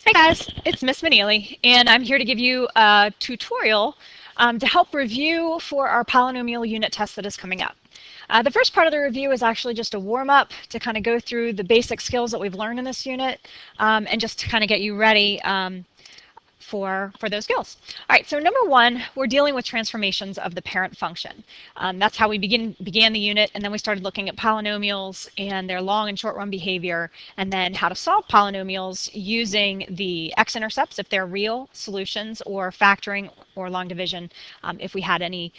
Hey guys, it's Miss Maneely, and I'm here to give you a tutorial to help review for our polynomial unit test that is coming up. The first part of the review is actually just a warm-up to kind of go through the basic skills that we've learned in this unit and just to kind of get you ready for those skills. All right, so number one, we're dealing with transformations of the parent function. That's how we began the unit, and then we started looking at polynomials and their long and short run behavior, and then how to solve polynomials using the X-intercepts if they're real solutions, or factoring or long division if we had any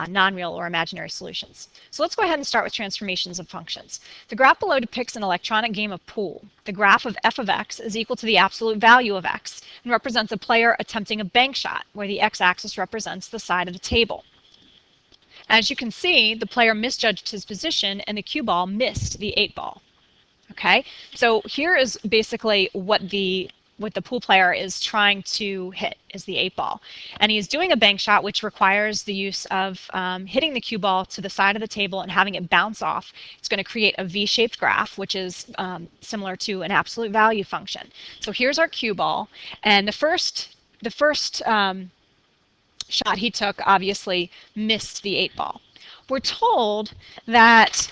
non-real or imaginary solutions. So let's go ahead and start with transformations of functions. The graph below depicts an electronic game of pool. The graph of f of x is equal to the absolute value of x and represents a player attempting a bank shot, where the x-axis represents the side of the table. As you can see, the player misjudged his position and the cue ball missed the 8 ball. Okay, so here is basically what the pool player is trying to hit, is the 8 ball. And he's doing a bank shot, which requires the use of hitting the cue ball to the side of the table and having it bounce off. It's going to create a V-shaped graph, which is similar to an absolute value function. So here's our cue ball, and the first shot he took obviously missed the 8 ball. We're told that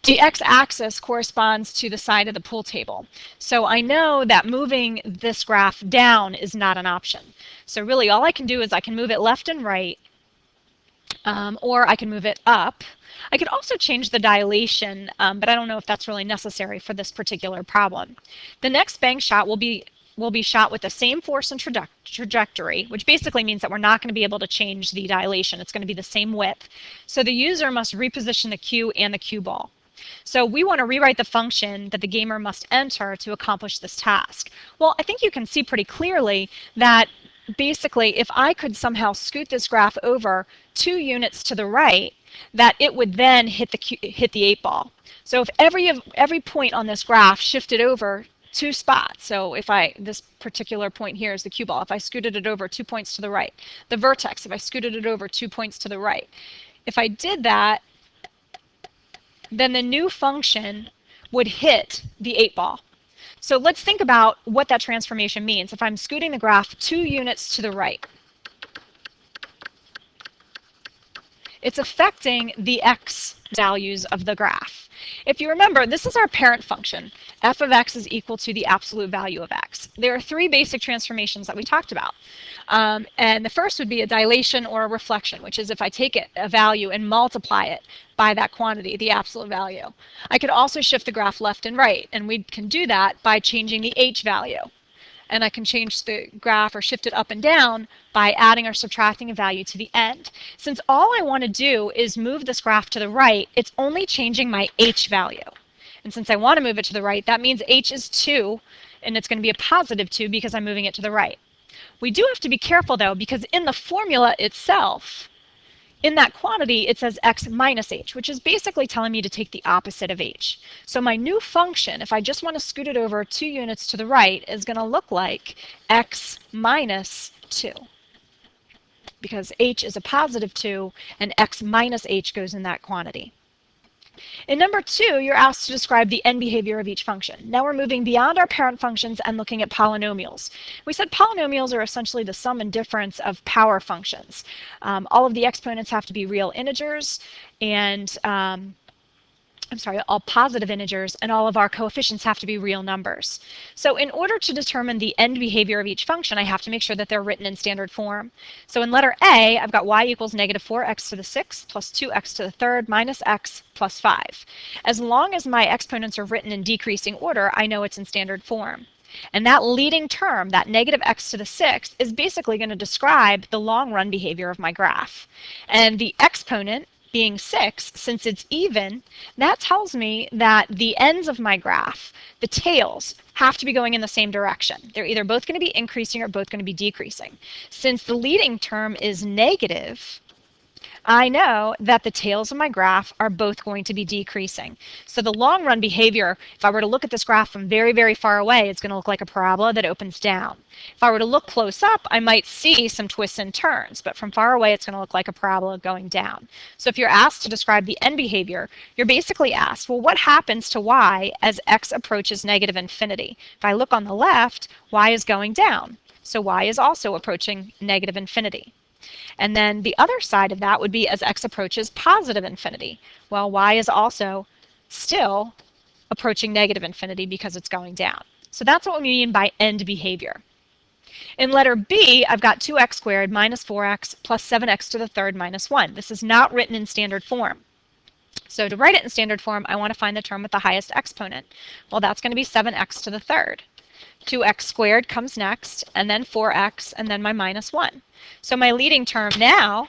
the x-axis corresponds to the side of the pool table. So I know that moving this graph down is not an option. So really all I can do is I can move it left and right, or I can move it up. I could also change the dilation, but I don't know if that's really necessary for this particular problem. The next bank shot will be shot with the same force and trajectory, which basically means that we're not going to be able to change the dilation. It's going to be the same width. So the user must reposition the cue and the cue ball. So we want to rewrite the function that the gamer must enter to accomplish this task. Well, I think you can see pretty clearly that basically if I could somehow scoot this graph over 2 units to the right, that it would then hit the 8 ball. So if every point on this graph shifted over 2 spots, so if this particular point here is the cue ball, if I scooted it over 2 points to the right, the vertex, if I scooted it over 2 points to the right, if I did that, then the new function would hit the 8 ball. So let's think about what that transformation means. If I'm scooting the graph 2 units to the right, it's affecting the x values of the graph. If you remember, this is our parent function. F of x is equal to the absolute value of x. There are 3 basic transformations that we talked about. And the first would be a dilation or a reflection, which is if I take a value and multiply it by that quantity, the absolute value. I could also shift the graph left and right, and we can do that by changing the h value. And I can change the graph or shift it up and down by adding or subtracting a value to the end. Since all I want to do is move this graph to the right, it's only changing my h value. And since I want to move it to the right, that means h is 2, and it's going to be a positive 2 because I'm moving it to the right. We do have to be careful, though, because in the formula itself, in that quantity, it says x minus h, which is basically telling me to take the opposite of h. So my new function, if I just want to scoot it over 2 units to the right, is going to look like x minus 2, because h is a positive 2, and x minus h goes in that quantity. In number 2, you're asked to describe the end behavior of each function. Now we're moving beyond our parent functions and looking at polynomials. We said polynomials are essentially the sum and difference of power functions. All of the exponents have to be real integers, and all positive integers, and all of our coefficients have to be real numbers. So in order to determine the end behavior of each function, I have to make sure that they're written in standard form. So in letter A, I've got y equals negative 4x to the 6 plus 2x to the third minus x plus 5. As long as my exponents are written in decreasing order, I know it's in standard form. And that leading term, that negative x to the 6th, is basically going to describe the long run behavior of my graph. And the exponent, being 6, since it's even, that tells me that the ends of my graph, the tails, have to be going in the same direction. They're either both going to be increasing or both going to be decreasing. Since the leading term is negative, I know that the tails of my graph are both going to be decreasing. So the long run behavior, if I were to look at this graph from very, very far away, it's going to look like a parabola that opens down. If I were to look close up, I might see some twists and turns, but from far away, it's going to look like a parabola going down. So if you're asked to describe the end behavior, you're basically asked, well, what happens to y as x approaches negative infinity? If I look on the left, y is going down. So y is also approaching negative infinity. And then the other side of that would be as x approaches positive infinity. Well, y is also still approaching negative infinity because it's going down. So that's what we mean by end behavior. In letter B, I've got 2x squared minus 4x plus 7x to the third minus 1. This is not written in standard form. So to write it in standard form, I want to find the term with the highest exponent. Well, that's going to be 7x to the third. 2x squared comes next, and then 4x, and then my minus 1. So my leading term now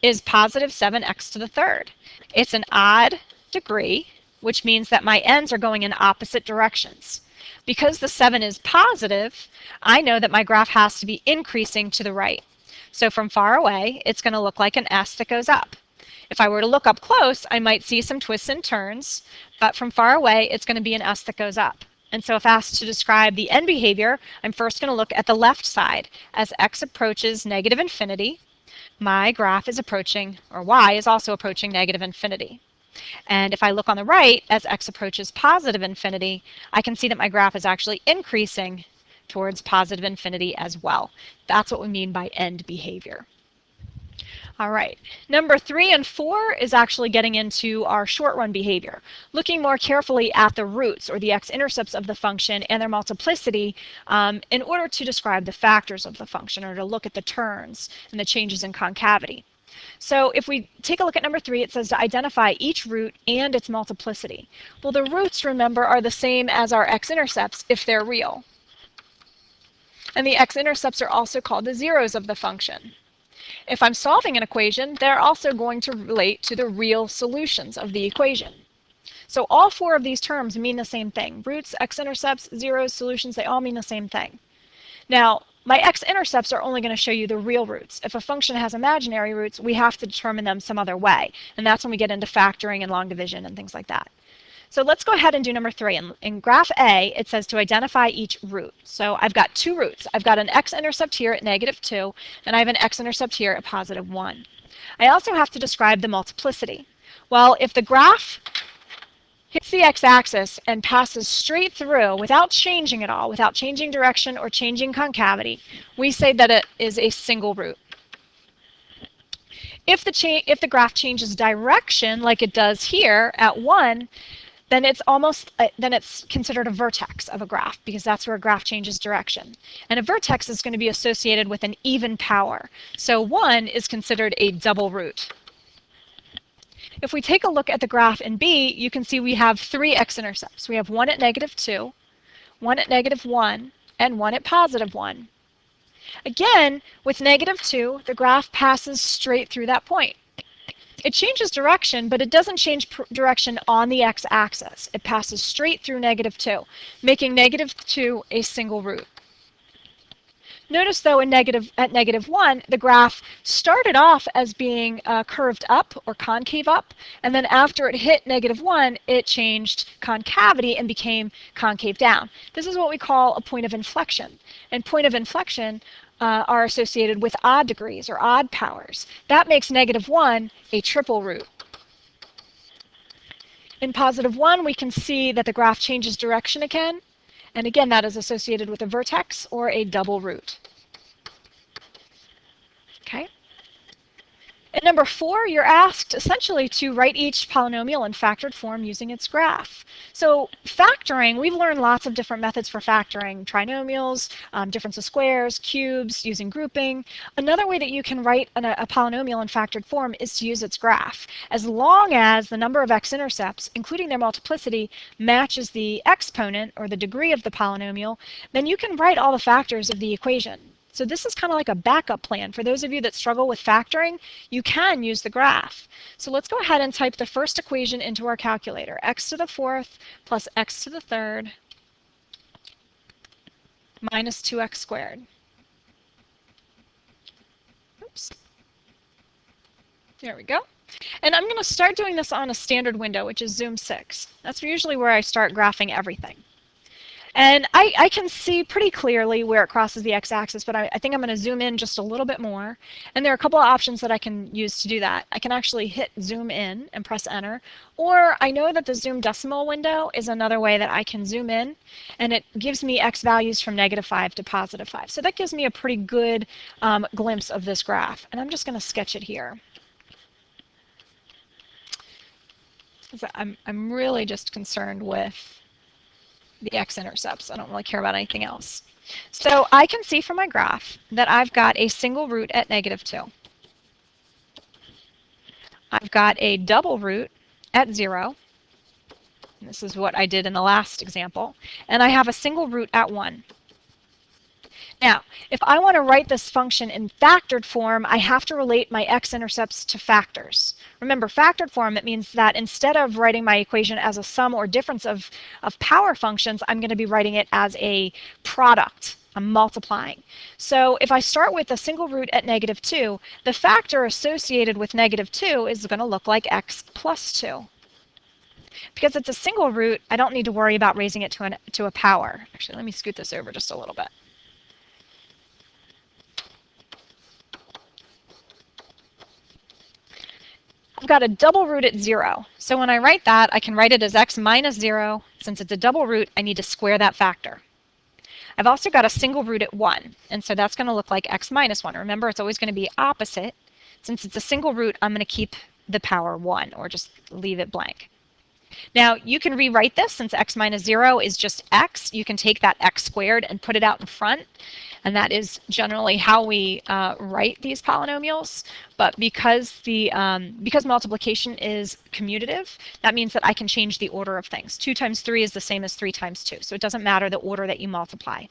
is positive 7x to the third. It's an odd degree, which means that my ends are going in opposite directions. Because the 7 is positive, I know that my graph has to be increasing to the right. So from far away, it's going to look like an S that goes up. If I were to look up close, I might see some twists and turns, but from far away, it's going to be an S that goes up. And so if asked to describe the end behavior, I'm first going to look at the left side. As x approaches negative infinity, my graph is approaching, or y is also approaching negative infinity. And if I look on the right, as x approaches positive infinity, I can see that my graph is actually increasing towards positive infinity as well. That's what we mean by end behavior. All right, number 3 and 4 is actually getting into our short run behavior, looking more carefully at the roots or the x-intercepts of the function and their multiplicity in order to describe the factors of the function or to look at the terms and the changes in concavity. So if we take a look at number 3, it says to identify each root and its multiplicity. Well, the roots, remember, are the same as our x-intercepts if they're real. And the x-intercepts are also called the zeros of the function. If I'm solving an equation, they're also going to relate to the real solutions of the equation. So all 4 of these terms mean the same thing. Roots, x-intercepts, zeros, solutions, they all mean the same thing. Now, my x-intercepts are only going to show you the real roots. If a function has imaginary roots, we have to determine them some other way. And that's when we get into factoring and long division and things like that. So let's go ahead and do number 3. In graph A, it says to identify each root. So I've got 2 roots. I've got an x-intercept here at -2, and I have an x-intercept here at +1. I also have to describe the multiplicity. Well, if the graph hits the x-axis and passes straight through without changing at all, without changing direction or changing concavity, we say that it is a single root. If the graph changes direction, like it does here at 1, then it's considered a vertex of a graph because that's where a graph changes direction. And a vertex is going to be associated with an even power. So 1 is considered a double root. If we take a look at the graph in B, you can see we have 3 x-intercepts. We have 1 at -2, 1 at -1, and 1 at +1. Again, with -2, the graph passes straight through that point. It changes direction, but it doesn't change direction on the x-axis. It passes straight through -2, making -2 a single root. Notice though at -1, the graph started off as being curved up or concave up, and then after it hit -1, it changed concavity and became concave down. This is what we call a point of inflection. And point of inflection are associated with odd degrees or odd powers. That makes -1 a triple root. In +1, we can see that the graph changes direction again, and again that is associated with a vertex or a double root. Okay. At number 4, you're asked essentially to write each polynomial in factored form using its graph. So factoring, we've learned lots of different methods for factoring: trinomials, difference of squares, cubes, using grouping. Another way that you can write a polynomial in factored form is to use its graph. As long as the number of x-intercepts, including their multiplicity, matches the exponent or the degree of the polynomial, then you can write all the factors of the equation. So this is kind of like a backup plan. For those of you that struggle with factoring, you can use the graph. So let's go ahead and type the first equation into our calculator. X to the 4th plus x to the 3rd minus 2x squared. Oops. There we go. And I'm going to start doing this on a standard window, which is zoom 6. That's usually where I start graphing everything. And I can see pretty clearly where it crosses the x-axis, but I think I'm going to zoom in just a little bit more. And there are a couple of options that I can use to do that. I can actually hit zoom in and press enter, or I know that the zoom decimal window is another way that I can zoom in, and it gives me x values from -5 to +5. So that gives me a pretty good glimpse of this graph. And I'm just going to sketch it here. I'm really just concerned with the x-intercepts. I don't really care about anything else. So I can see from my graph that I've got a single root at -2. I've got a double root at 0. This is what I did in the last example. And I have a single root at 1. Now, if I want to write this function in factored form, I have to relate my x-intercepts to factors. Remember, factored form, it means that instead of writing my equation as a sum or difference of power functions, I'm going to be writing it as a product. I'm multiplying. So if I start with a single root at -2, the factor associated with -2 is going to look like x plus 2. Because it's a single root, I don't need to worry about raising it to a power. Actually, let me scoot this over just a little bit. I've got a double root at 0. So when I write that, I can write it as x minus 0. Since it's a double root, I need to square that factor. I've also got a single root at 1, and so that's going to look like x minus 1. Remember, it's always going to be opposite. Since it's a single root, I'm going to keep the power 1, or just leave it blank. Now, you can rewrite this. Since x minus 0 is just x, you can take that x squared and put it out in front. And that is generally how we write these polynomials. But because multiplication is commutative, that means that I can change the order of things. 2 times 3 is the same as 3 times 2. So it doesn't matter the order that you multiply.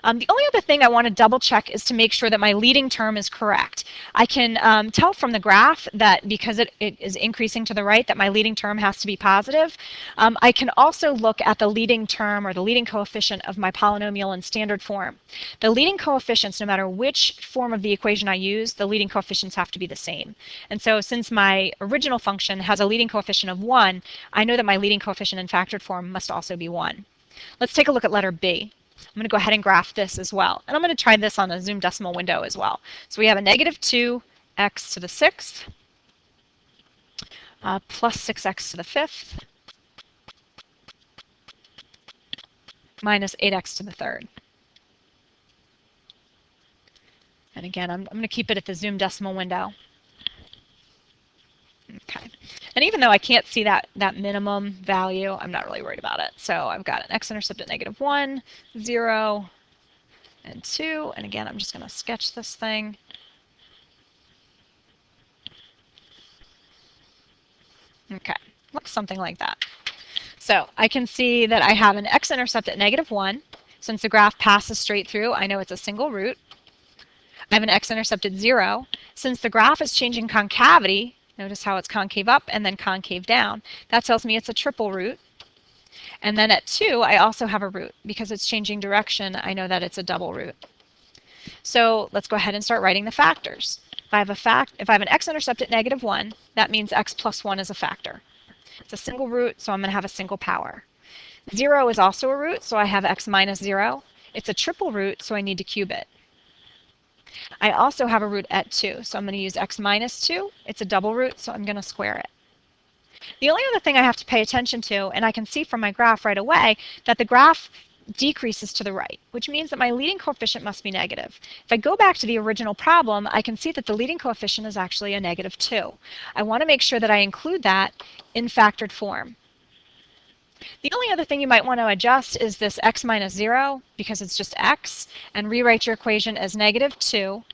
The only other thing I want to double check is to make sure that my leading term is correct. I can tell from the graph that because it is increasing to the right that my leading term has to be positive. I can also look at the leading term or the leading coefficient of my polynomial in standard form. The leading coefficients, no matter which form of the equation I use, the leading coefficients have to be the same. And so since my original function has a leading coefficient of 1, I know that my leading coefficient in factored form must also be 1. Let's take a look at letter B. I'm going to go ahead and graph this as well. And I'm going to try this on a zoom decimal window as well. So we have a -2x to the 6th plus 6x to the 5th minus 8x to the 3rd. And again, I'm going to keep it at the zoom decimal window. Okay. And even though I can't see that minimum value, I'm not really worried about it. So I've got an x-intercept at -1, 0, and 2. And again, I'm just going to sketch this thing. Okay, looks something like that. So I can see that I have an x-intercept at -1. Since the graph passes straight through, I know it's a single root. I have an x-intercept at 0. Since the graph is changing concavity, notice how it's concave up and then concave down. That tells me it's a triple root. And then at 2, I also have a root. Because it's changing direction, I know that it's a double root. So let's go ahead and start writing the factors. If I have an x-intercept at -1, that means x plus 1 is a factor. It's a single root, so I'm going to have a single power. 0 is also a root, so I have x minus 0. It's a triple root, so I need to cube it. I also have a root at 2, so I'm going to use x minus 2. It's a double root, so I'm going to square it. The only other thing I have to pay attention to, and I can see from my graph right away, that the graph decreases to the right, which means that my leading coefficient must be negative. If I go back to the original problem, I can see that the leading coefficient is actually a -2. I want to make sure that I include that in factored form. The only other thing you might want to adjust is this x minus 0, because it's just x, and rewrite your equation as -2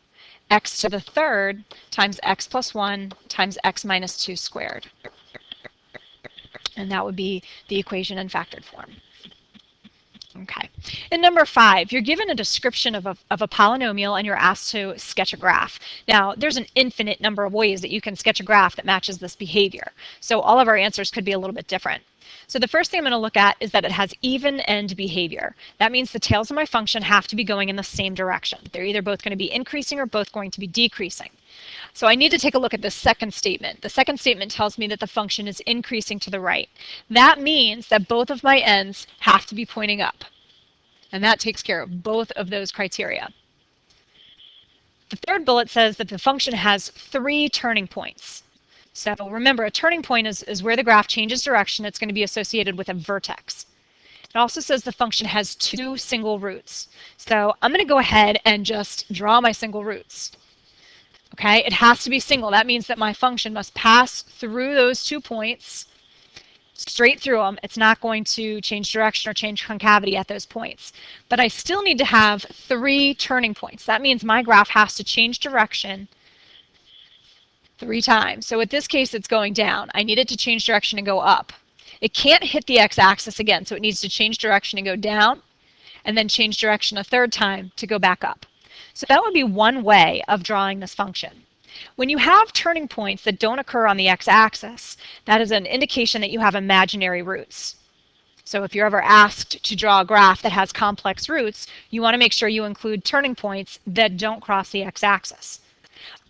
x to the 3rd times x plus 1 times x minus 2 squared. And that would be the equation in factored form. Okay. In number 5, you're given a description of a polynomial and you're asked to sketch a graph. Now, there's an infinite number of ways that you can sketch a graph that matches this behavior. So all of our answers could be a little bit different. So the first thing I'm going to look at is that it has even end behavior. That means the tails of my function have to be going in the same direction. They're either both going to be increasing or both going to be decreasing. So I need to take a look at the second statement. The second statement tells me that the function is increasing to the right. That means that both of my ends have to be pointing up. And that takes care of both of those criteria. The third bullet says that the function has 3 turning points. So remember, a turning point is where the graph changes direction. It's going to be associated with a vertex. It also says the function has 2 single roots. So I'm going to go ahead and just draw my single roots. Okay, it has to be single. That means that my function must pass through those 2 points, straight through them. It's not going to change direction or change concavity at those points. But I still need to have 3 turning points. That means my graph has to change direction 3 times. So in this case, it's going down. I need it to change direction and go up. It can't hit the x-axis again, so it needs to change direction and go down, and then change direction a 3rd time to go back up. So that would be one way of drawing this function. When you have turning points that don't occur on the x-axis, that is an indication that you have imaginary roots. So if you're ever asked to draw a graph that has complex roots, you want to make sure you include turning points that don't cross the x-axis.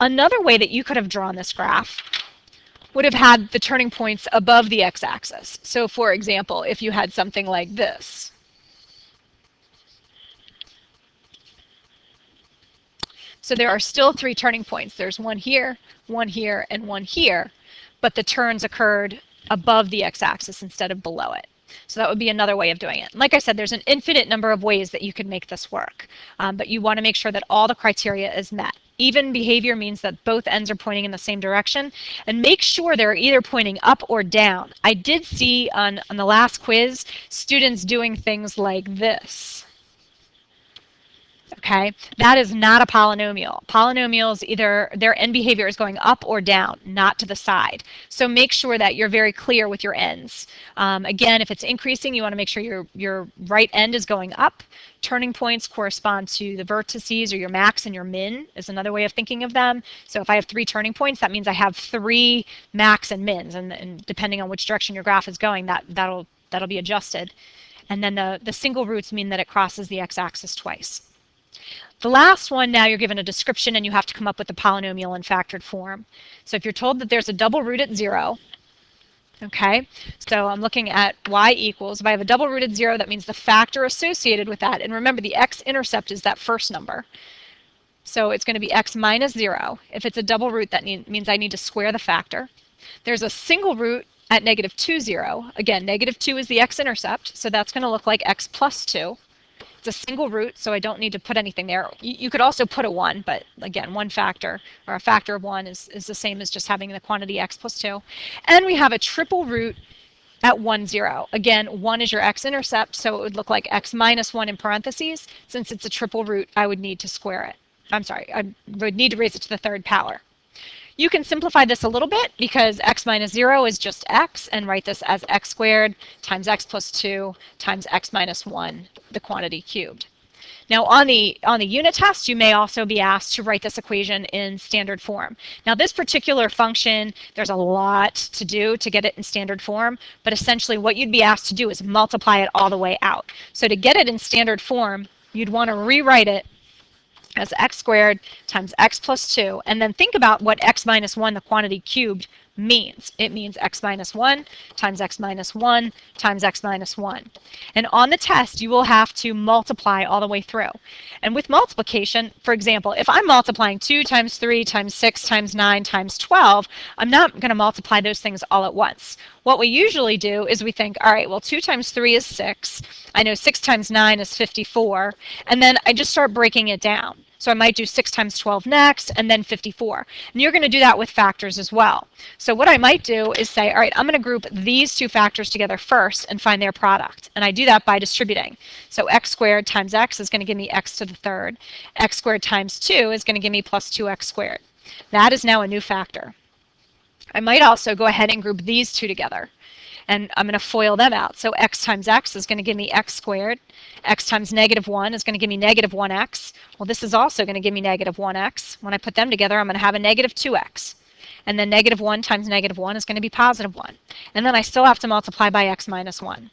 Another way that you could have drawn this graph would have had the turning points above the x-axis. So for example, if you had something like this. So there are still 3 turning points. There's one here, and one here, but the turns occurred above the x-axis instead of below it. So that would be another way of doing it. Like I said, there's an infinite number of ways that you could make this work, but you want to make sure that all the criteria is met. Even behavior means that both ends are pointing in the same direction, and make sure they're either pointing up or down. I did see on the last quiz students doing things like this. Okay, that is not a polynomial. Polynomials, either their end behavior is going up or down, not to the side. So make sure that you're very clear with your ends. Again, if it's increasing, you want to make sure your right end is going up. Turning points correspond to the vertices, or your max and your min is another way of thinking of them. So if I have 3 turning points, that means I have 3 max and mins, and depending on which direction your graph is going, that'll be adjusted. And then the single roots mean that it crosses the x-axis twice. The last one, now you're given a description and you have to come up with the polynomial in factored form. So if you're told that there's a double root at 0, okay, so I'm looking at y equals, if I have a double root at 0, that means the factor associated with that, and remember the x-intercept is that first number. So it's going to be x minus 0. If it's a double root, that means I need to square the factor. There's a single root at negative 2, 0. Again, negative 2 is the x-intercept, so that's going to look like x plus 2. It's a single root, so I don't need to put anything there. You could also put a 1, but again, one factor, or a factor of 1 is the same as just having the quantity x plus 2. And we have a triple root at 1, 0. Again, 1 is your x-intercept, so it would look like x minus 1 in parentheses. Since it's a triple root, I would need to square it. I'm sorry, I would need to raise it to the 3rd power. You can simplify this a little bit because x minus 0 is just x, and write this as x squared times x plus 2 times x minus 1, the quantity cubed. Now on the unit test, you may also be asked to write this equation in standard form. Now this particular function, there's a lot to do to get it in standard form, but essentially what you'd be asked to do is multiply it all the way out. So to get it in standard form, you'd want to rewrite it as x squared times x plus 2, and then think about what x minus 1, the quantity cubed, means. It means x minus 1 times x minus 1 times x minus 1. And on the test, you will have to multiply all the way through. And with multiplication, for example, if I'm multiplying 2 times 3 times 6 times 9 times 12, I'm not going to multiply those things all at once. What we usually do is we think, all right, well, 2 times 3 is 6. I know 6 times 9 is 54. And then I just start breaking it down. So I might do 6 times 12 next, and then 54. And you're going to do that with factors as well. So what I might do is say, all right, I'm going to group these 2 factors together first and find their product. And I do that by distributing. So x squared times x is going to give me x to the 3rd. X squared times 2 is going to give me plus 2x squared. That is now a new factor. I might also go ahead and group these 2 together. And I'm going to FOIL them out. So x times x is going to give me x squared. X times negative 1 is going to give me negative 1x. Well, this is also going to give me negative 1x. When I put them together, I'm going to have a negative 2x. And then negative 1 times negative 1 is going to be positive 1. And then I still have to multiply by x minus 1.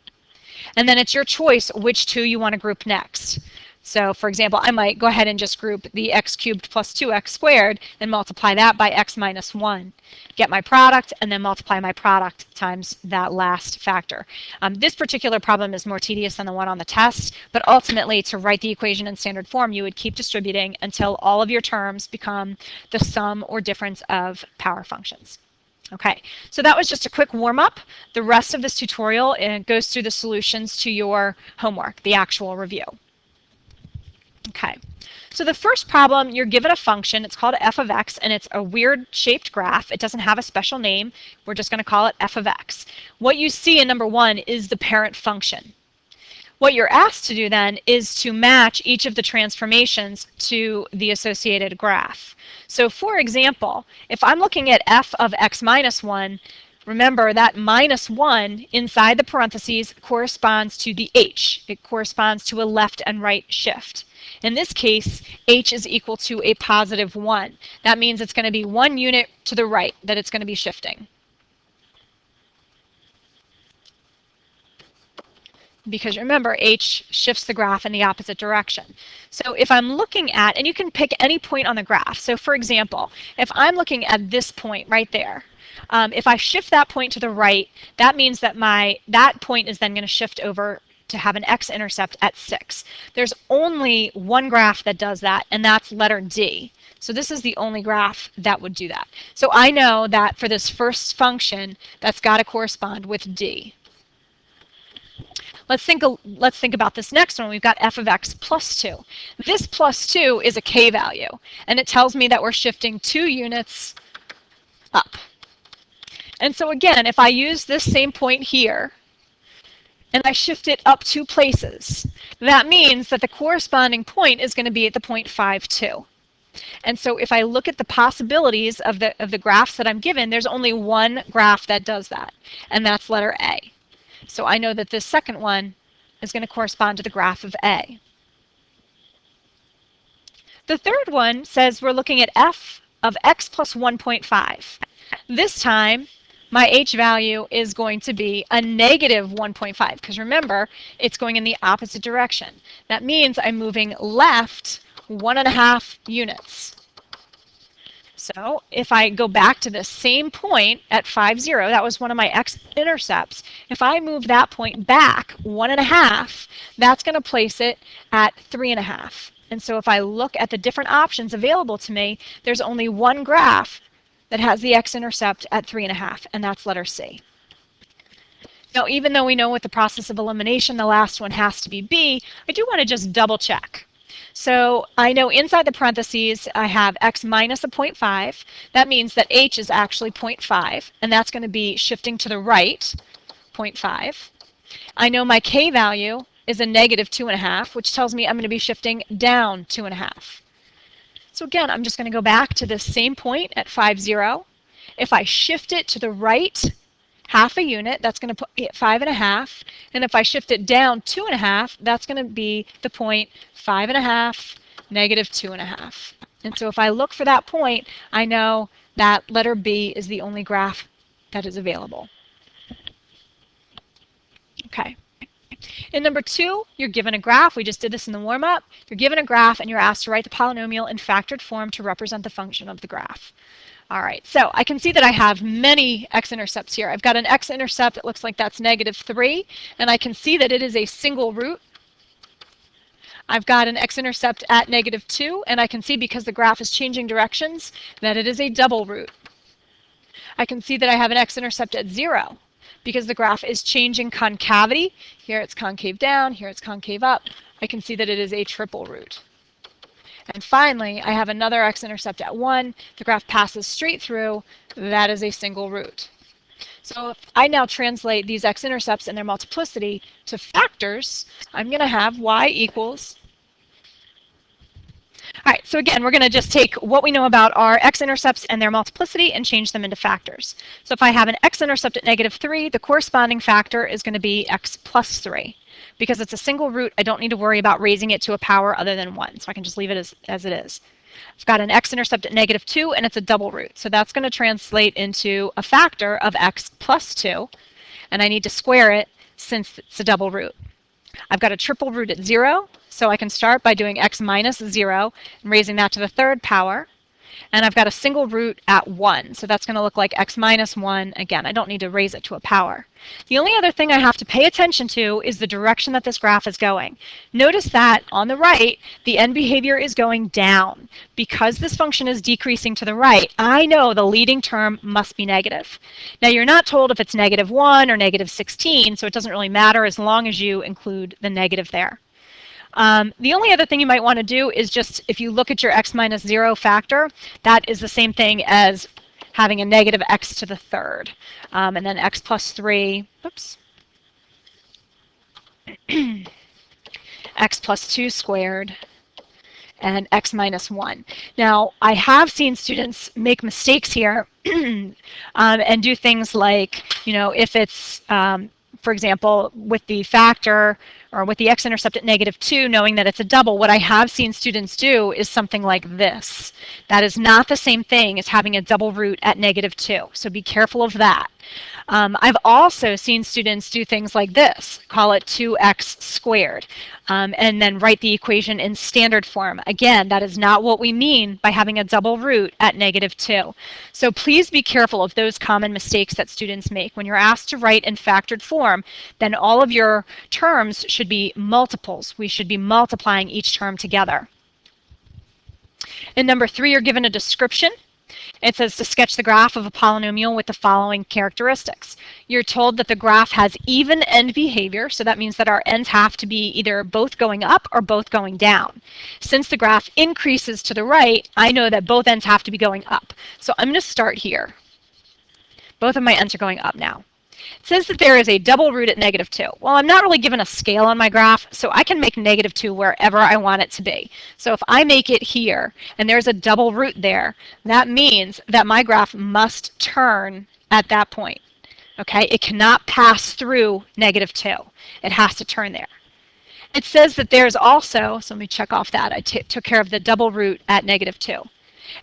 And then it's your choice which 2 you want to group next. So for example, I might go ahead and just group the x cubed plus 2x squared and multiply that by x minus 1. Get my product and then multiply my product times that last factor. This particular problem is more tedious than the one on the test, but ultimately to write the equation in standard form, you would keep distributing until all of your terms become the sum or difference of power functions. Okay, so that was just a quick warm-up. The rest of this tutorial goes through the solutions to your homework, the actual review. Okay, so the first problem, you're given a function. It's called f of x, and it's a weird shaped graph. It doesn't have a special name. We're just going to call it f of x. What you see in number 1 is the parent function. What you're asked to do then is to match each of the transformations to the associated graph. So for example, if I'm looking at f of x minus 1, remember that minus 1 inside the parentheses corresponds to the h. It corresponds to a left and right shift. In this case, h is equal to a positive 1. That means it's going to be 1 unit to the right that it's going to be shifting. Because remember, h shifts the graph in the opposite direction. So if I'm looking at, and you can pick any point on the graph. So for example, if I'm looking at this point right there, if I shift that point to the right, that means that that point is then going to shift over to have an x-intercept at 6. There's only one graph that does that, and that's letter D. So this is the only graph that would do that. So I know that for this first function, that's got to correspond with D. Let's think about this next one. We've got f of x plus 2. This plus 2 is a k value, and it tells me that we're shifting 2 units up. And so again, if I use this same point here, and I shift it up 2 places, that means that the corresponding point is going to be at the point 5, 2. And so if I look at the possibilities of the graphs that I'm given, there's only one graph that does that, and that's letter A. So I know that this second one is going to correspond to the graph of A. The third one says we're looking at f of x plus 1.5. This time, my h value is going to be a negative 1.5, because remember, it's going in the opposite direction. That means I'm moving left 1.5 units. So if I go back to the same point at 5, 0, that was one of my x-intercepts. If I move that point back 1.5, that's going to place it at 3.5. And so if I look at the different options available to me, there's only one graph that has the x-intercept at 3.5, and that's letter C. Now, even though we know with the process of elimination the last one has to be B, I do want to just double check. So I know inside the parentheses I have x minus a 0.5. That means that h is actually 0.5, and that's going to be shifting to the right, 0.5. I know my k value is a negative 2.5, which tells me I'm going to be shifting down 2.5. So again, I'm just going to go back to this same point at 5, 0. If I shift it to the right half a unit, that's going to put me at 5.5. And if I shift it down 2.5, that's going to be the point 5.5, negative 2.5. And so if I look for that point, I know that letter B is the only graph that is available. Okay. In number 2, you're given a graph. We just did this in the warm-up. You're given a graph, and you're asked to write the polynomial in factored form to represent the function of the graph. All right, so I can see that I have many x-intercepts here. I've got an x-intercept that looks like that's negative 3, and I can see that it is a single root. I've got an x-intercept at negative 2, and I can see because the graph is changing directions that it is a double root. I can see that I have an x-intercept at 0 because the graph is changing concavity. Here it's concave down, here it's concave up. I can see that it is a triple root. And finally, I have another x-intercept at 1. The graph passes straight through. That is a single root. So if I now translate these x-intercepts and their multiplicity to factors, I'm going to have y equals. All right, so again, we're going to just take what we know about our x-intercepts and their multiplicity and change them into factors. So if I have an x-intercept at negative 3, the corresponding factor is going to be x plus 3. Because it's a single root, I don't need to worry about raising it to a power other than 1. So I can just leave it as it is. I've got an x-intercept at negative 2, and it's a double root. So that's going to translate into a factor of x plus 2. And I need to square it since it's a double root. I've got a triple root at 0. So I can start by doing x minus 0 and raising that to the third power. And I've got a single root at 1, so that's going to look like x minus 1. Again, I don't need to raise it to a power. The only other thing I have to pay attention to is the direction that this graph is going. Notice that on the right, the end behavior is going down. Because this function is decreasing to the right, I know the leading term must be negative. Now, you're not told if it's negative 1 or negative 16, so it doesn't really matter as long as you include the negative there. The only other thing you might want to do is just, if you look at your x minus 0 factor, that is the same thing as having a negative x to the third. And then x plus 3, oops, x plus 2 squared, and x minus 1. Now, I have seen students make mistakes here and do things like, if it's, for example, with the factor or with the x-intercept at -2, knowing that it's a double, what I have seen students do is something like this. That is not the same thing as having a double root at -2, so be careful of that. I've also seen students do things like this, call it 2x squared, and then write the equation in standard form. Again, that is not what we mean by having a double root at -2. So please be careful of those common mistakes that students make. When you're asked to write in factored form, then all of your terms should be multiples. We should be multiplying each term together. In number 3, you're given a description. It says to sketch the graph of a polynomial with the following characteristics. You're told that the graph has even end behavior, so that means that our ends have to be either both going up or both going down. Since the graph increases to the right, I know that both ends have to be going up. So I'm going to start here. Both of my ends are going up now. It says that there is a double root at -2. Well, I'm not really given a scale on my graph, so I can make -2 wherever I want it to be. So if I make it here, and there's a double root there, that means that my graph must turn at that point. Okay, it cannot pass through -2. It has to turn there. It says that there's also, so let me check off that. I took care of the double root at -2.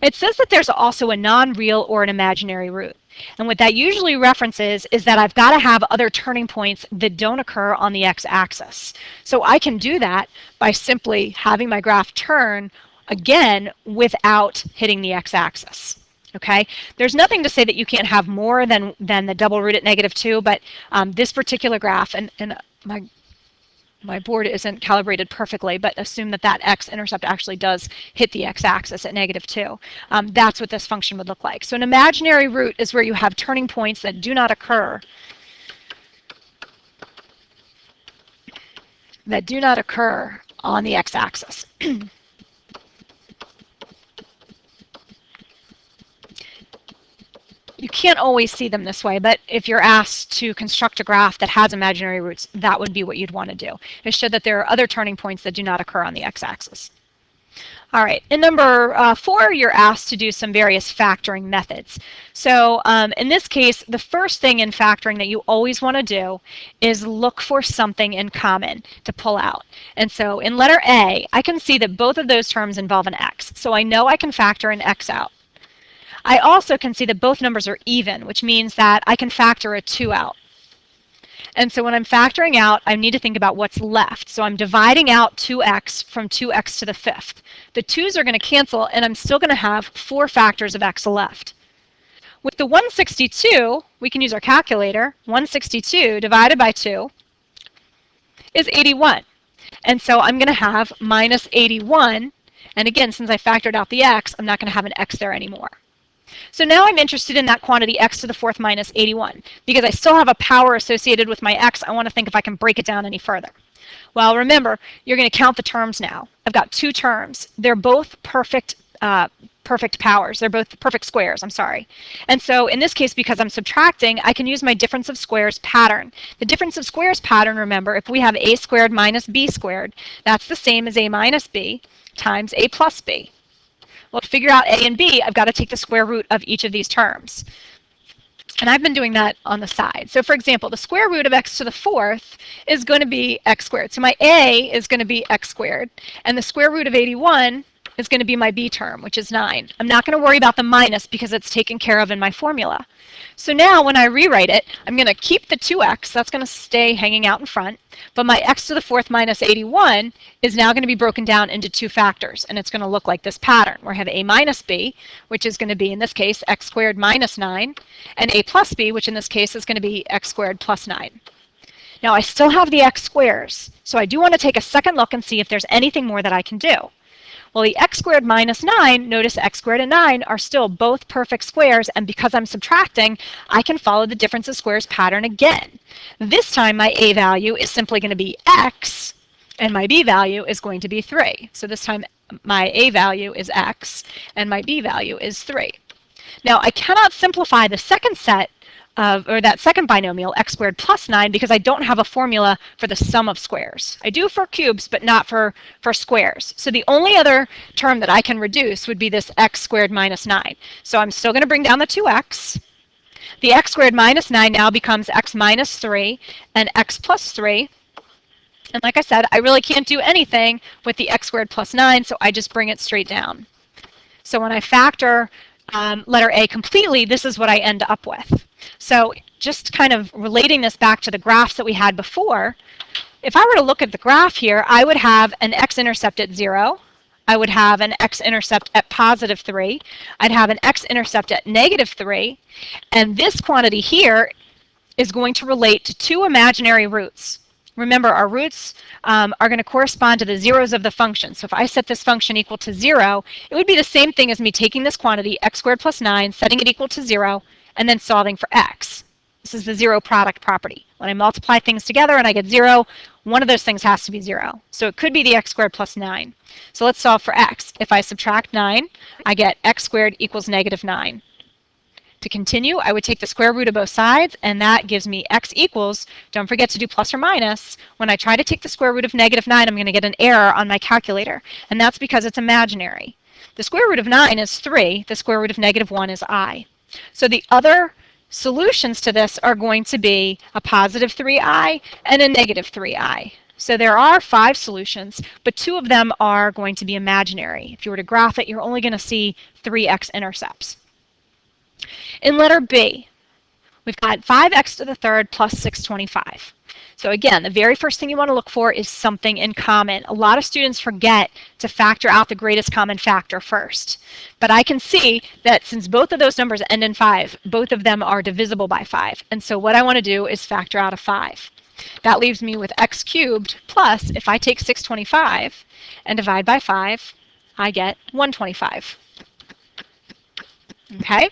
It says that there's also a non-real or an imaginary root. And what that usually references is that I've got to have other turning points that don't occur on the x-axis. So I can do that by simply having my graph turn again without hitting the x-axis. Okay, there's nothing to say that you can't have more than the double root at -2, but this particular graph, and my board isn't calibrated perfectly, but assume that that x-intercept actually does hit the x-axis at -2. That's what this function would look like. So an imaginary root is where you have turning points that do not occur on the x-axis. You can't always see them this way, but if you're asked to construct a graph that has imaginary roots, that would be what you'd want to do. It should that there are other turning points that do not occur on the x-axis. All right, in number 4, you're asked to do some various factoring methods. So in this case, the first thing in factoring that you always want to do is look for something in common to pull out. And so in letter A, I can see that both of those terms involve an x. So I know I can factor an x out. I also can see that both numbers are even, which means that I can factor a 2 out. And so when I'm factoring out, I need to think about what's left. So I'm dividing out 2x from 2x to the 5th. The 2's are going to cancel, and I'm still going to have 4 factors of x left. With the 162, we can use our calculator. 162 divided by 2 is 81. And so I'm going to have minus 81. And again, since I factored out the x, I'm not going to have an x there anymore. So now I'm interested in that quantity x to the 4th minus 81. Because I still have a power associated with my x, I want to think if I can break it down any further. Well, remember, you're going to count the terms now. I've got 2 terms. They're both perfect powers. They're both perfect squares, I'm sorry. And so in this case, because I'm subtracting, I can use my difference of squares pattern. The difference of squares pattern, remember, if we have a squared minus b squared, that's the same as a minus b times a plus b. Well, to figure out a and b, I've got to take the square root of each of these terms. And I've been doing that on the side. So for example, the square root of x to the 4th is going to be x squared. So my a is going to be x squared. And the square root of 81 is going to be my b term, which is 9. I'm not going to worry about the minus because it's taken care of in my formula. So now when I rewrite it, I'm going to keep the 2x. That's going to stay hanging out in front. But my x to the 4th minus 81 is now going to be broken down into 2 factors. And it's going to look like this pattern, where I have a minus b, which is going to be, in this case, x squared minus 9, and a plus b, which in this case is going to be x squared plus 9. Now I still have the x squares, so I do want to take a second look and see if there's anything more that I can do. Well, the x squared minus 9, notice x squared and 9 are still both perfect squares, and because I'm subtracting, I can follow the difference of squares pattern again. This time my a value is simply going to be x, and my b value is going to be 3. So this time my a value is x, and my b value is 3. Now I cannot simplify the second set or that second binomial, x squared plus 9, because I don't have a formula for the sum of squares. I do for cubes, but not for squares. So the only other term that I can reduce would be this x squared minus 9. So I'm still going to bring down the 2x. The x squared minus 9 now becomes x minus 3 and x plus 3. And like I said, I really can't do anything with the x squared plus 9, so I just bring it straight down. So when I factor letter A completely, this is what I end up with. So just kind of relating this back to the graphs that we had before, if I were to look at the graph here, I would have an x-intercept at 0. I would have an x-intercept at positive 3. I'd have an x-intercept at negative 3. And this quantity here is going to relate to 2 imaginary roots. Remember, our roots are going to correspond to the zeros of the function. So if I set this function equal to 0, it would be the same thing as me taking this quantity, x squared plus 9, setting it equal to 0, and then solving for x. This is the zero product property. When I multiply things together and I get 0, one of those things has to be 0. So it could be the x squared plus 9. So let's solve for x. If I subtract 9, I get x squared equals negative 9. To continue, I would take the square root of both sides, and that gives me x equals, don't forget to do plus or minus. When I try to take the square root of negative 9, I'm going to get an error on my calculator, and that's because it's imaginary. The square root of 9 is 3. The square root of negative 1 is I. So the other solutions to this are going to be a positive 3i and a negative 3i. So there are 5 solutions, but 2 of them are going to be imaginary. If you were to graph it, you're only going to see 3 x-intercepts. In letter B, we've got 5x to the 3rd plus 625. So again, the very first thing you want to look for is something in common. A lot of students forget to factor out the greatest common factor first. But I can see that since both of those numbers end in 5, both of them are divisible by 5. And so what I want to do is factor out a 5. That leaves me with x cubed plus, if I take 625 and divide by 5, I get 125. Okay?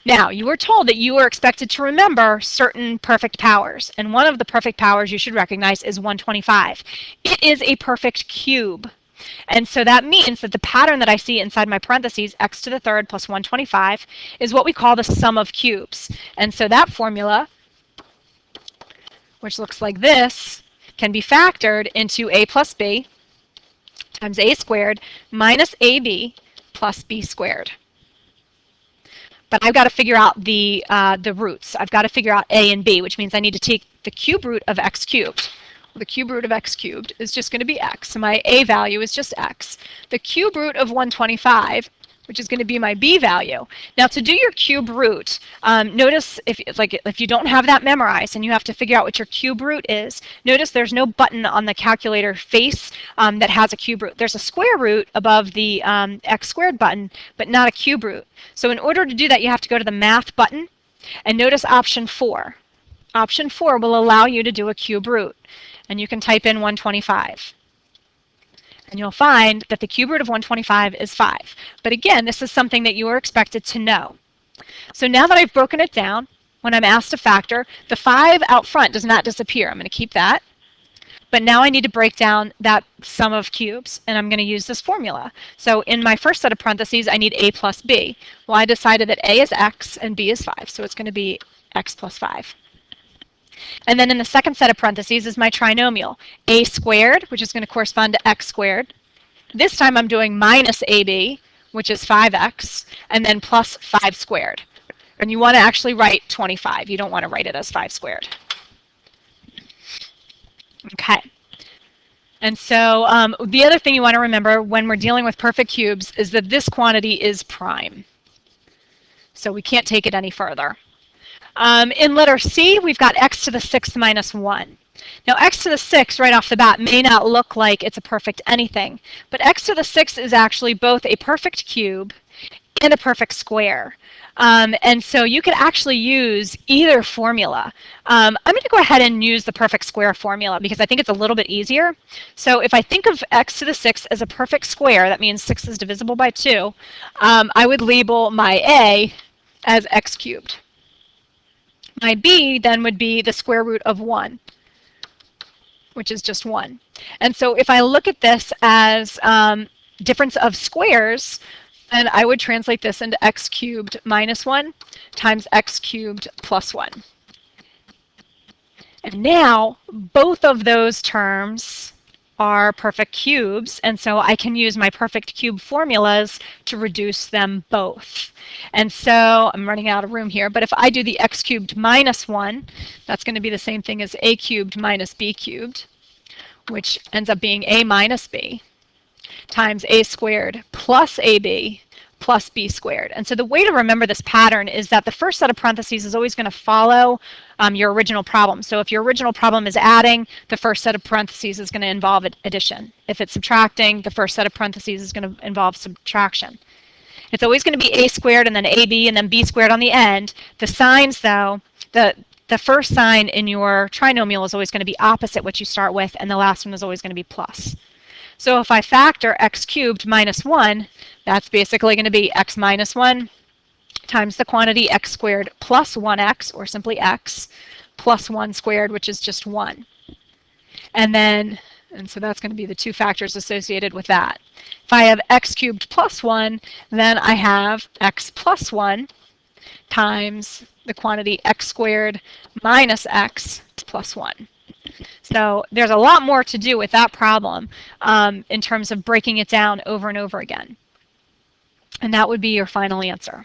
Now, you were told that you were expected to remember certain perfect powers, and one of the perfect powers you should recognize is 125. It is a perfect cube, and so that means that the pattern that I see inside my parentheses, x to the 3rd plus 125, is what we call the sum of cubes. And so that formula, which looks like this, can be factored into a plus b times a squared minus ab plus b squared. But I've got to figure out the roots. I've got to figure out a and b, which means I need to take the cube root of x cubed. Well, the cube root of x cubed is just going to be x. So my a value is just x. The cube root of 125, which is going to be my b value. Now to do your cube root, notice if you don't have that memorized and you have to figure out what your cube root is, notice there's no button on the calculator face that has a cube root. There's a square root above the x squared button, but not a cube root. So in order to do that, you have to go to the math button and notice option 4. Option 4 will allow you to do a cube root, and you can type in 125. And you'll find that the cube root of 125 is 5. But again, this is something that you are expected to know. So now that I've broken it down, when I'm asked to factor, the 5 out front does not disappear. I'm going to keep that. But now I need to break down that sum of cubes, and I'm going to use this formula. So in my first set of parentheses, I need a plus b. Well, I decided that a is x and b is 5, so it's going to be x plus 5. And then in the second set of parentheses is my trinomial, a squared, which is going to correspond to x squared. This time I'm doing minus ab, which is 5x, and then plus 5 squared. And you want to actually write 25. You don't want to write it as 5 squared. Okay. And so the other thing you want to remember when we're dealing with perfect cubes is that this quantity is prime. So we can't take it any further. In letter C, we've got x to the 6th minus 1. Now, x to the 6th right off the bat may not look like it's a perfect anything, but x to the 6th is actually both a perfect cube and a perfect square. And so you could actually use either formula. I'm going to go ahead and use the perfect square formula because I think it's a little bit easier. So if I think of x to the 6th as a perfect square, that means 6 is divisible by 2, I would label my a as x cubed. My b then would be the square root of 1, which is just 1. And so if I look at this as difference of squares, then I would translate this into x cubed minus 1 times x cubed plus 1. And now both of those terms are perfect cubes, and so I can use my perfect cube formulas to reduce them both. And so I'm running out of room here, but if I do the x cubed minus 1, that's going to be the same thing as a cubed minus b cubed, which ends up being a minus b, times a squared plus ab plus b squared. And so the way to remember this pattern is that the first set of parentheses is always going to follow your original problem. So if your original problem is adding, the first set of parentheses is going to involve addition. If it's subtracting, the first set of parentheses is going to involve subtraction. It's always going to be a squared and then ab and then b squared on the end. The signs, though, the first sign in your trinomial is always going to be opposite what you start with, and the last one is always going to be plus. So if I factor x cubed minus 1, that's basically going to be x minus 1 times the quantity x squared plus 1x, or simply x, plus 1 squared, which is just 1. And so that's going to be the two factors associated with that. If I have x cubed plus 1, then I have x plus 1 times the quantity x squared minus x plus 1. So there's a lot more to do with that problem in terms of breaking it down over and over again. And that would be your final answer.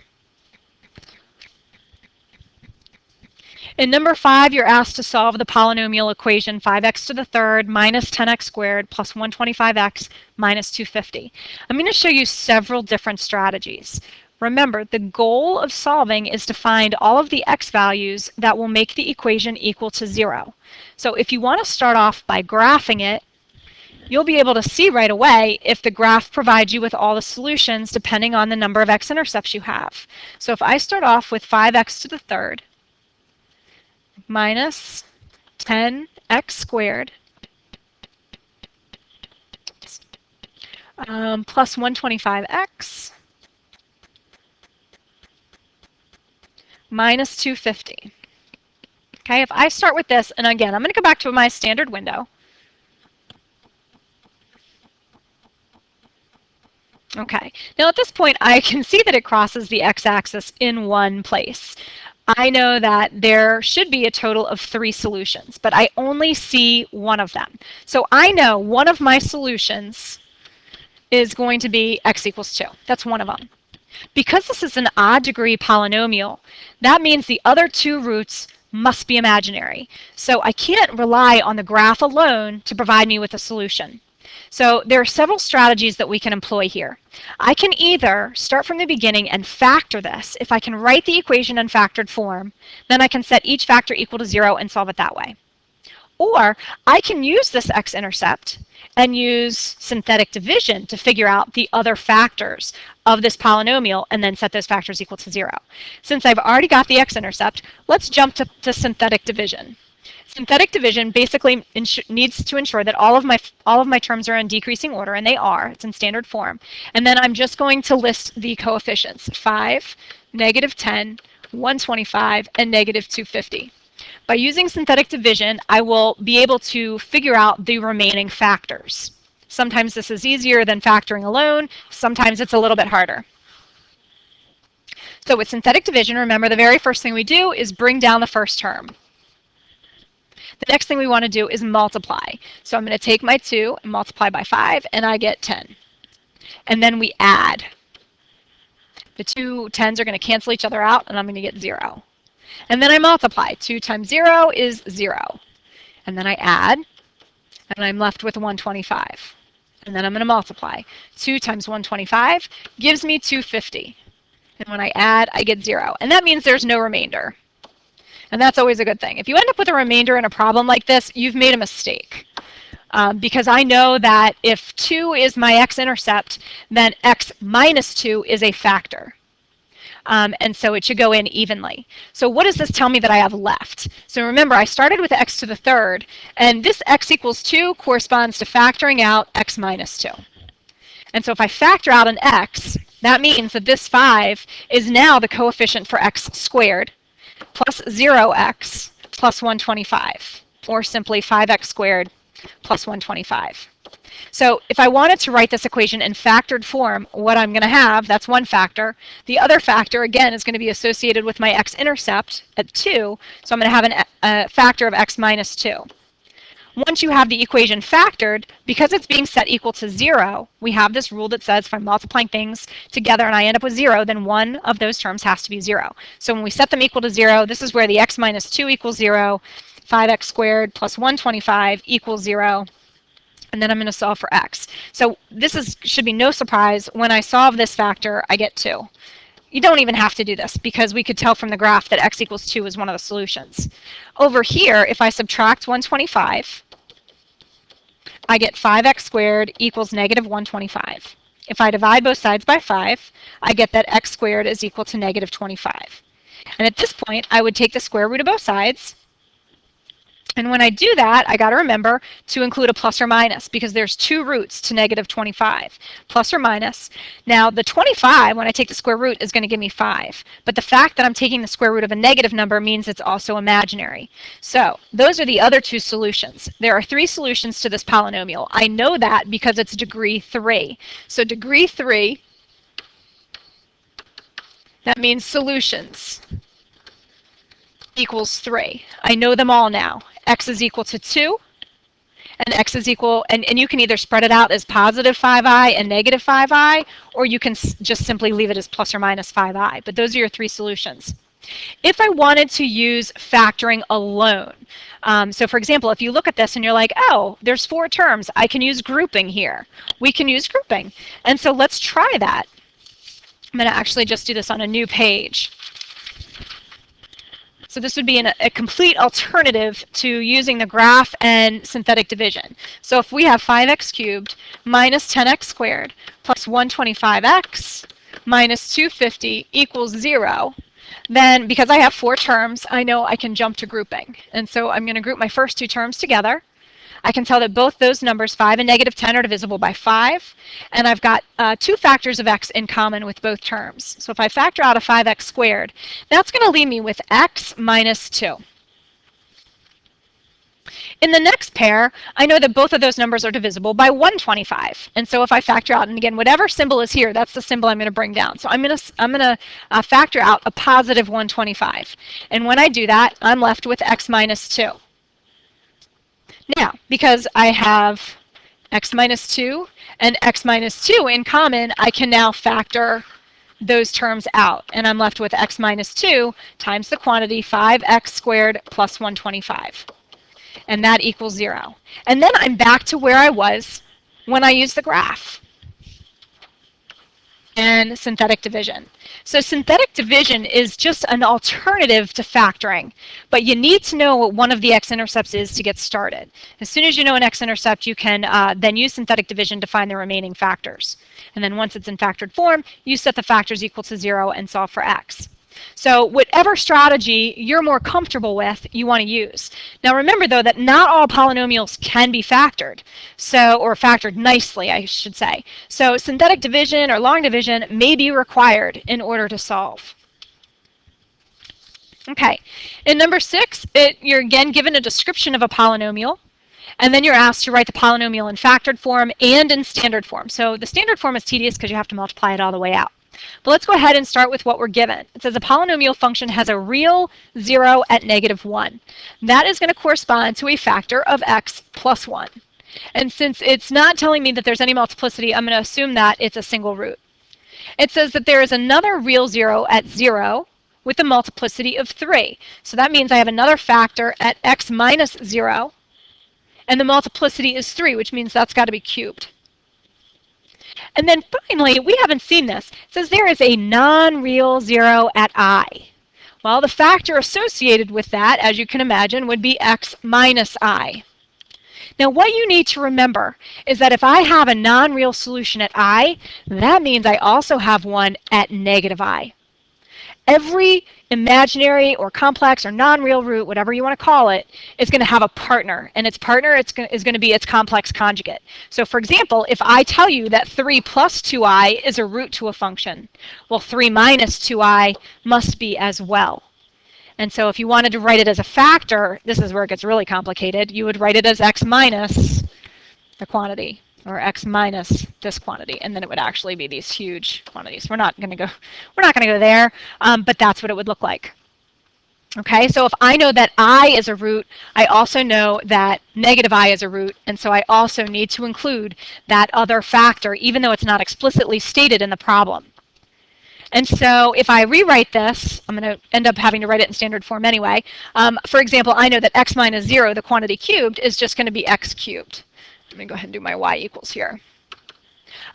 In number 5, you're asked to solve the polynomial equation 5x to the 3rd minus 10x squared plus 125x minus 250. I'm going to show you several different strategies. Remember, the goal of solving is to find all of the x values that will make the equation equal to 0. So if you want to start off by graphing it, you'll be able to see right away if the graph provides you with all the solutions depending on the number of x-intercepts you have. So if I start off with 5x to the 3rd minus 10x squared plus 125x minus 250. Okay, if I start with this, and again, I'm going to go back to my standard window. Okay, now at this point, I can see that it crosses the x-axis in one place. I know that there should be a total of 3 solutions, but I only see one of them. So I know one of my solutions is going to be x equals 2. That's one of them. Because this is an odd degree polynomial, that means the other 2 roots must be imaginary. So I can't rely on the graph alone to provide me with a solution. So there are several strategies that we can employ here. I can either start from the beginning and factor this. If I can write the equation in factored form, then I can set each factor equal to 0 and solve it that way. Or I can use this x-intercept and use synthetic division to figure out the other factors of this polynomial and then set those factors equal to 0. Since I've already got the x-intercept, let's jump to synthetic division. Synthetic division basically needs to ensure that all of my terms are in decreasing order, and they are. It's in standard form. And then I'm just going to list the coefficients: 5, negative 10, 125, and negative 250. By using synthetic division, I will be able to figure out the remaining factors. Sometimes this is easier than factoring alone. Sometimes it's a little bit harder. So with synthetic division, remember the very first thing we do is bring down the first term. The next thing we want to do is multiply. So I'm going to take my 2 and multiply by 5, and I get 10. And then we add. The 2 10s are going to cancel each other out, and I'm going to get 0. And then I multiply. 2 times 0 is 0. And then I add. and I'm left with 125. And then I'm going to multiply. 2 times 125 gives me 250. And when I add, I get 0. And that means there's no remainder. And that's always a good thing. If you end up with a remainder in a problem like this, you've made a mistake. Because I know that if 2 is my x-intercept, then x minus 2 is a factor. And so it should go in evenly. So what does this tell me that I have left? So remember, I started with x to the third, and this x equals 2 corresponds to factoring out x minus 2. And so if I factor out an x, that means that this 5 is now the coefficient for x squared plus 0x plus 125, or simply 5x squared plus 125. So if I wanted to write this equation in factored form, what I'm going to have, that's one factor. The other factor, again, is going to be associated with my x-intercept at 2, so I'm going to have a factor of x minus 2. Once you have the equation factored, because it's being set equal to 0, we have this rule that says if I'm multiplying things together and I end up with 0, then one of those terms has to be 0. So when we set them equal to 0, this is where the x minus 2 equals 0, 5x squared plus 125 equals 0, and then I'm going to solve for x. So this should be no surprise. When I solve this factor, I get 2. You don't even have to do this because we could tell from the graph that x equals 2 is one of the solutions. Over here, if I subtract 125, I get 5x squared equals negative 125. If I divide both sides by 5, I get that x squared is equal to negative 25. And at this point, I would take the square root of both sides. And when I do that, I got to remember to include a plus or minus because there's 2 roots to negative 25, plus or minus. Now, the 25, when I take the square root, is going to give me 5. But the fact that I'm taking the square root of a negative number means it's also imaginary. So those are the other 2 solutions. There are 3 solutions to this polynomial. I know that because it's degree 3. So degree 3, that means solutions equals 3. I know them all now. X is equal to 2, and x is equal, and you can either spread it out as positive 5i and negative 5i, or you can just simply leave it as plus or minus 5i. But those are your 3 solutions. If I wanted to use factoring alone, so for example, if you look at this and you're like, oh, there's 4 terms, I can use grouping here. We can use grouping. And so let's try that. I'm going to actually just do this on a new page. So this would be a complete alternative to using the graph and synthetic division. So if we have 5x cubed minus 10x squared plus 125x minus 250 equals 0, then because I have 4 terms, I know I can jump to grouping. And so I'm going to group my first 2 terms together. I can tell that both those numbers, 5 and negative 10, are divisible by 5. And I've got 2 factors of x in common with both terms. So if I factor out a 5x squared, that's going to leave me with x minus 2. In the next pair, I know that both of those numbers are divisible by 125. And so if I factor out, and again, whatever symbol is here, that's the symbol I'm going to bring down. So I'm going to factor out a positive 125. And when I do that, I'm left with x minus 2. Now, because I have x minus 2 and x minus 2 in common, I can now factor those terms out. And I'm left with x minus 2 times the quantity 5x squared plus 125. And that equals 0. And then I'm back to where I was when I used the graph and synthetic division. So synthetic division is just an alternative to factoring, but you need to know what one of the x-intercepts is to get started. As soon as you know an x-intercept, you can then use synthetic division to find the remaining factors. And then once it's in factored form, you set the factors equal to 0 and solve for x. So whatever strategy you're more comfortable with, you want to use. Now remember, though, that not all polynomials can be factored, or factored nicely, I should say. So synthetic division or long division may be required in order to solve. Okay, in number 6, you're again given a description of a polynomial. And then you're asked to write the polynomial in factored form and in standard form. So the standard form is tedious because you have to multiply it all the way out. But let's go ahead and start with what we're given. It says a polynomial function has a real 0 at negative 1. That is going to correspond to a factor of x plus 1. And since it's not telling me that there's any multiplicity, I'm going to assume that it's a single root. It says that there is another real 0 at 0 with a multiplicity of 3. So that means I have another factor at x minus 0. And the multiplicity is 3, which means that's got to be cubed. And then finally, we haven't seen this. It says there is a non-real 0 at I. Well, the factor associated with that, as you can imagine, would be x minus I. Now, what you need to remember is that if I have a non-real solution at I, that means I also have one at negative I. Every imaginary or complex or non-real root, whatever you want to call it, is going to have a partner, and its partner is going to be its complex conjugate. So for example, if I tell you that 3 plus 2i is a root to a function, well, 3 minus 2i must be as well. And so if you wanted to write it as a factor, this is where it gets really complicated, you would write it as x minus the quantity, or x minus this quantity, and then it would actually be these huge quantities. We're not going to go there, but that's what it would look like. Okay, so if I know that I is a root, I also know that negative I is a root, and so I also need to include that other factor, even though it's not explicitly stated in the problem. And so if I rewrite this, I'm going to end up having to write it in standard form anyway. For example, I know that x minus 0, the quantity cubed, is just going to be x cubed. Let me go ahead and do my y equals here.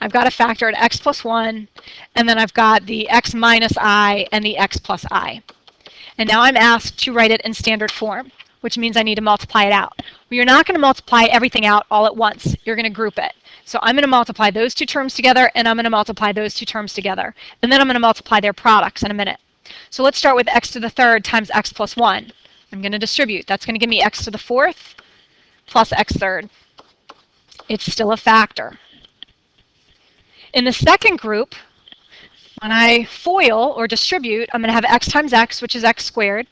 I've got a factor at x plus 1, and then I've got the x minus I and the x plus I. And now I'm asked to write it in standard form, which means I need to multiply it out. Well, you're not going to multiply everything out all at once. You're going to group it. So I'm going to multiply those two terms together, and I'm going to multiply those two terms together. And then I'm going to multiply their products in a minute. So let's start with x to the third times x plus 1. I'm going to distribute. That's going to give me x to the fourth plus x third. It's still a factor. In the second group, when I FOIL or distribute, I'm going to have x times x, which is x squared.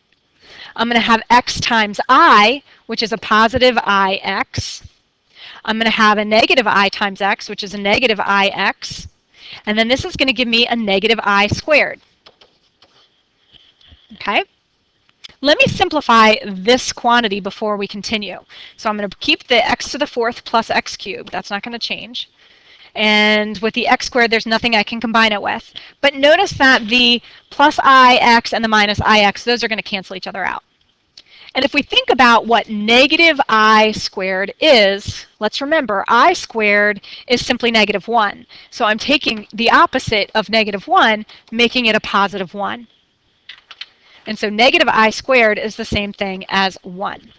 I'm going to have x times I, which is a positive ix. I'm going to have a negative I times x, which is a negative ix. And then this is going to give me a negative I squared. Okay? Let me simplify this quantity before we continue. So I'm going to keep the x to the fourth plus x cubed. That's not going to change. And with the x squared, there's nothing I can combine it with. But notice that the plus ix and the minus ix, those are going to cancel each other out. And if we think about what negative I squared is, let's remember I squared is simply negative 1. So I'm taking the opposite of negative 1, making it a positive 1. And so negative I squared is the same thing as 1.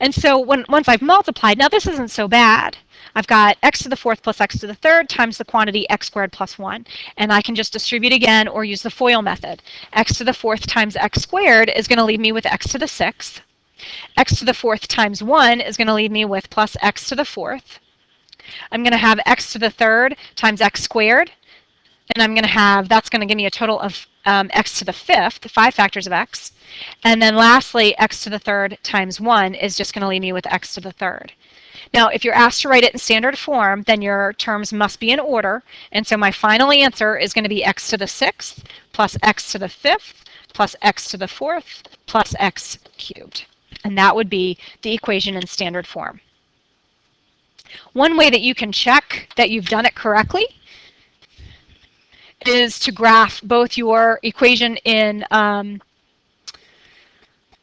And so once I've multiplied, now this isn't so bad. I've got x to the fourth plus x to the third times the quantity x squared plus 1. And I can just distribute again or use the FOIL method. X to the fourth times x squared is going to leave me with x to the sixth. X to the fourth times 1 is going to leave me with plus x to the fourth. I'm going to have x to the third times x squared. And I'm going to have, that's going to give me a total of x to the fifth, 5 factors of x. And then lastly, x to the third times 1 is just going to leave me with x to the third. Now, if you're asked to write it in standard form, then your terms must be in order. And so my final answer is going to be x to the sixth plus x to the fifth plus x to the fourth plus x cubed. And that would be the equation in standard form. One way that you can check that you've done it correctly is to graph both your equation in,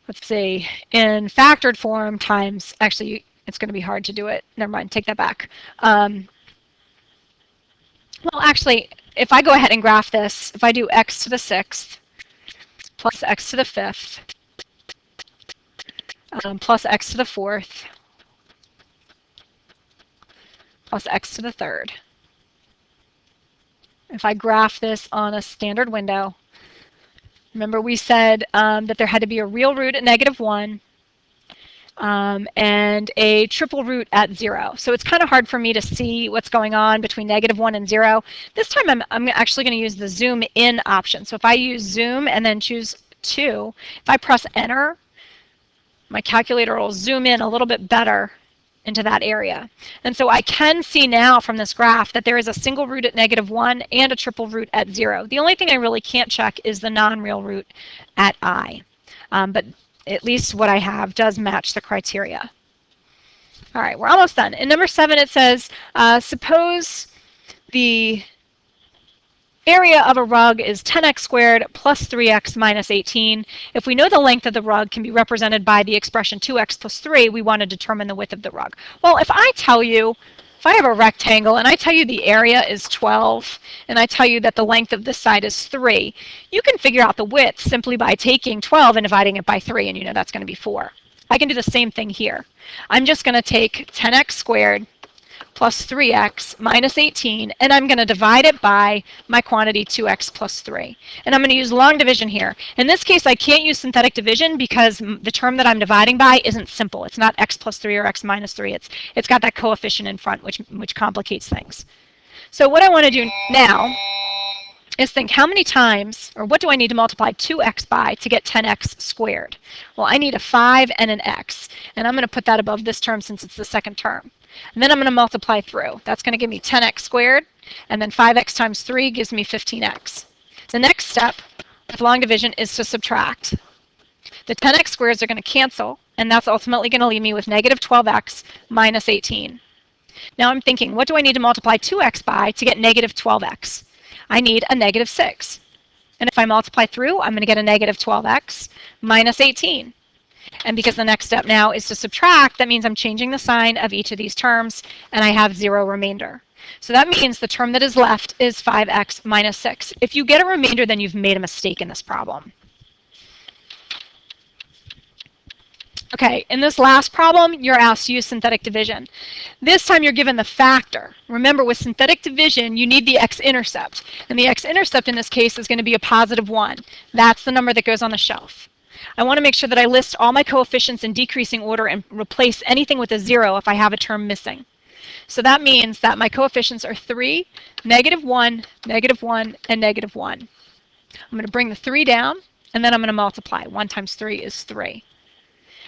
let's see, in factored form times, actually, it's going to be hard to do it. Never mind, take that back. Well, actually, if I go ahead and graph this, if I do x to the sixth plus x to the fifth plus x to the fourth plus x to the third. If I graph this on a standard window, remember we said that there had to be a real root at negative 1 and a triple root at 0. So it's kind of hard for me to see what's going on between negative 1 and 0. This time I'm actually going to use the zoom in option. So if I use zoom and then choose 2, if I press enter, my calculator will zoom in a little bit better into that area. And so I can see now from this graph that there is a single root at negative 1 and a triple root at 0. The only thing I really can't check is the non-real root at I. But at least what I have does match the criteria. All right, we're almost done. In number 7 it says, suppose the area of a rug is 10x squared plus 3x minus 18. If we know the length of the rug can be represented by the expression 2x plus 3, we want to determine the width of the rug. Well, if I have a rectangle and I tell you the area is 12 and I tell you that the length of this side is 3, you can figure out the width simply by taking 12 and dividing it by 3, and you know that's going to be 4. I can do the same thing here. I'm just going to take 10x squared plus 3x minus 18, and I'm going to divide it by my quantity 2x plus 3. And I'm going to use long division here. In this case, I can't use synthetic division because the term that I'm dividing by isn't simple. It's not x plus 3 or x minus 3. It's got that coefficient in front, which complicates things. So what I want to do now is think how many times, or what do I need to multiply 2x by to get 10x squared? Well, I need a 5 and an x, and I'm going to put that above this term since it's the second term. And then I'm going to multiply through. That's going to give me 10x squared, and then 5x times 3 gives me 15x. The next step with long division is to subtract. The 10x squareds are going to cancel, and that's ultimately going to leave me with negative 12x minus 18. Now I'm thinking, what do I need to multiply 2x by to get negative 12x? I need a negative 6. And if I multiply through, I'm going to get a negative 12x minus 18. And because the next step now is to subtract, that means I'm changing the sign of each of these terms, and I have 0 remainder. So that means the term that is left is 5x minus 6. If you get a remainder, then you've made a mistake in this problem. Okay, in this last problem, you're asked to use synthetic division. This time you're given the factor. Remember, with synthetic division, you need the x-intercept. And the x-intercept in this case is going to be a positive 1. That's the number that goes on the shelf. I want to make sure that I list all my coefficients in decreasing order and replace anything with a 0 if I have a term missing. So that means that my coefficients are 3, negative 1, and negative 1. I'm going to bring the 3 down, and then I'm going to multiply. 1 times 3 is 3.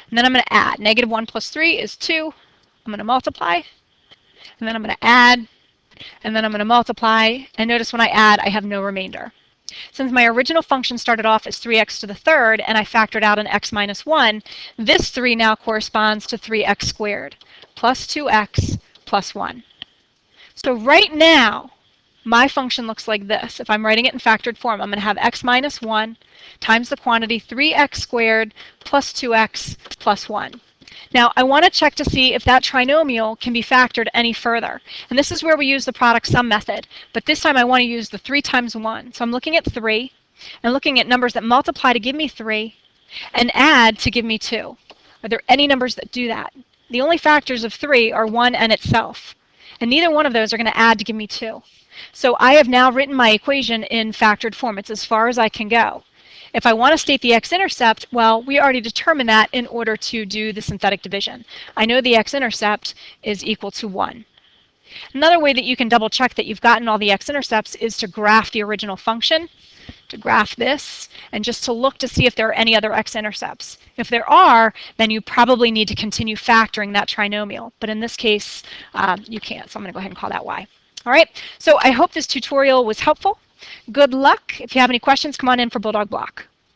And then I'm going to add. Negative 1 plus 3 is 2. I'm going to multiply, and then I'm going to add, and then I'm going to multiply. And notice when I add, I have no remainder. Since my original function started off as 3x to the third, and I factored out an x minus 1, this 3 now corresponds to 3x squared plus 2x plus 1. So right now, my function looks like this. If I'm writing it in factored form, I'm going to have x minus 1 times the quantity 3x squared plus 2x plus 1. Now, I want to check to see if that trinomial can be factored any further. And this is where we use the product sum method. But this time I want to use the 3 times 1. So I'm looking at 3 and looking at numbers that multiply to give me 3 and add to give me 2. Are there any numbers that do that? The only factors of 3 are 1 and itself. And neither one of those are going to add to give me 2. So I have now written my equation in factored form. It's as far as I can go. If I want to state the x-intercept, well, we already determined that in order to do the synthetic division. I know the x-intercept is equal to 1. Another way that you can double check that you've gotten all the x-intercepts is to graph the original function, to graph this, and just to look to see if there are any other x-intercepts. If there are, then you probably need to continue factoring that trinomial. But in this case, you can't, so I'm going to go ahead and call that y. All right, so I hope this tutorial was helpful. Good luck. If you have any questions, come on in for Bulldog Block.